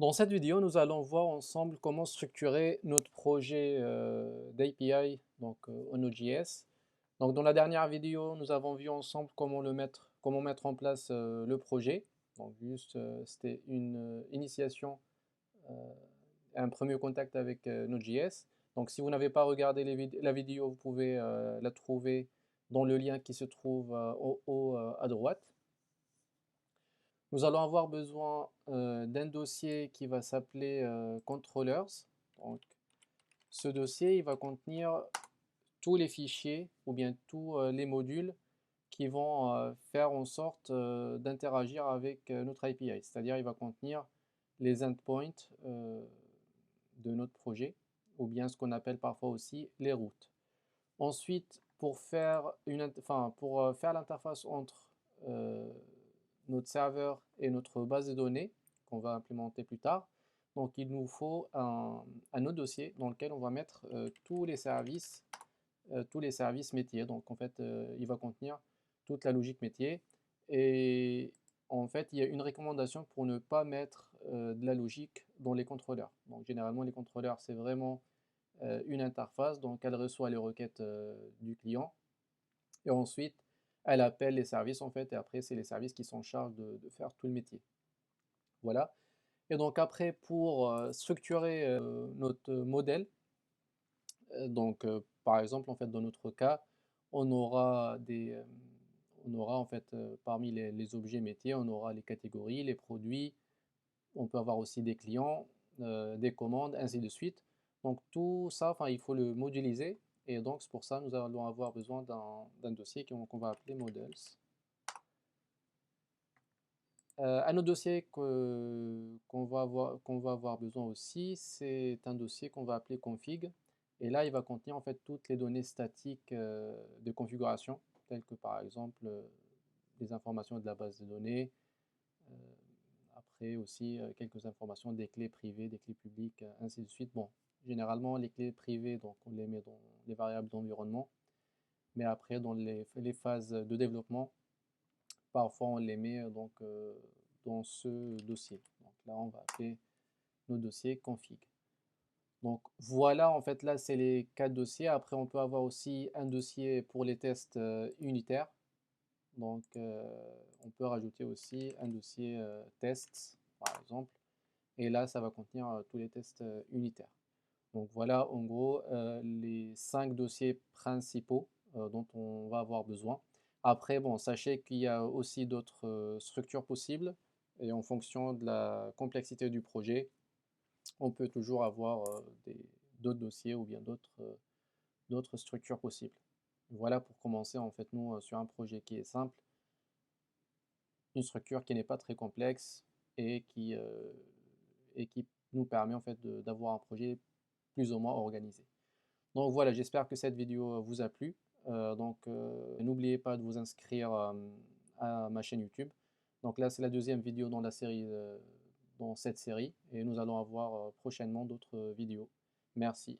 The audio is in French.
Dans cette vidéo, nous allons voir ensemble comment structurer notre projet d'API en Node.js. Donc, dans la dernière vidéo, nous avons vu ensemble comment mettre en place le projet. Donc, c'était une initiation, euh, un premier contact avec Node.js. Donc, si vous n'avez pas regardé la vidéo, vous pouvez la trouver dans le lien qui se trouve au haut à droite. Nous allons avoir besoin d'un dossier qui va s'appeler controllers. Donc, ce dossier, il va contenir tous les fichiers ou bien tous les modules qui vont faire en sorte d'interagir avec notre API. C'est-à-dire, il va contenir les endpoints de notre projet ou bien ce qu'on appelle parfois aussi les routes. Ensuite, pour faire l'interface entre euh, notre serveur et notre base de données qu'on va implémenter plus tard, donc il nous faut un autre dossier dans lequel on va mettre tous les services métiers. Donc en fait, il va contenir toute la logique métier. Et en fait, il y a une recommandation pour ne pas mettre de la logique dans les contrôleurs. Donc généralement, les contrôleurs, c'est vraiment une interface, donc elle reçoit les requêtes du client et ensuite elle appelle les services en fait, et après c'est les services qui sont en charge de faire tout le métier. Voilà. Et donc après, pour structurer notre modèle, par exemple en fait dans notre cas, on aura on aura en fait parmi les objets métiers, on aura les catégories, les produits, on peut avoir aussi des clients, des commandes, ainsi de suite. Donc tout ça, enfin, il faut le modéliser. Et donc c'est pour ça que nous allons avoir besoin d'un dossier qu'on va appeler models. Un autre dossier qu'on va avoir besoin aussi, c'est un dossier qu'on va appeler config. Et là, il va contenir en fait toutes les données statiques de configuration, telles que par exemple des informations de la base de données, euh, après aussi, quelques informations des clés privées, des clés publiques, ainsi de suite. Bon, généralement, les clés privées, donc on les met dans les variables d'environnement, mais après, dans les phases de développement, parfois on les met dans ce dossier. Donc là, on va appeler nos dossiers config. Donc voilà, en fait, là, c'est les quatre dossiers. Après, on peut avoir aussi un dossier pour les tests unitaires. Donc, on peut rajouter aussi un dossier tests, par exemple. Et là, ça va contenir tous les tests unitaires. Donc voilà, en gros, les cinq dossiers principaux dont on va avoir besoin. Après, bon, sachez qu'il y a aussi d'autres structures possibles. Et en fonction de la complexité du projet, on peut toujours avoir d'autres dossiers ou bien d'autres structures possibles. Voilà pour commencer, en fait, nous, sur un projet qui est simple, une structure qui n'est pas très complexe et et qui nous permet en fait d'avoir un projet plus ou moins organisé. Donc voilà, j'espère que cette vidéo vous a plu. N'oubliez pas de vous inscrire à ma chaîne YouTube. Donc là, c'est la deuxième vidéo dans la série, dans cette série, et nous allons avoir prochainement d'autres vidéos. Merci.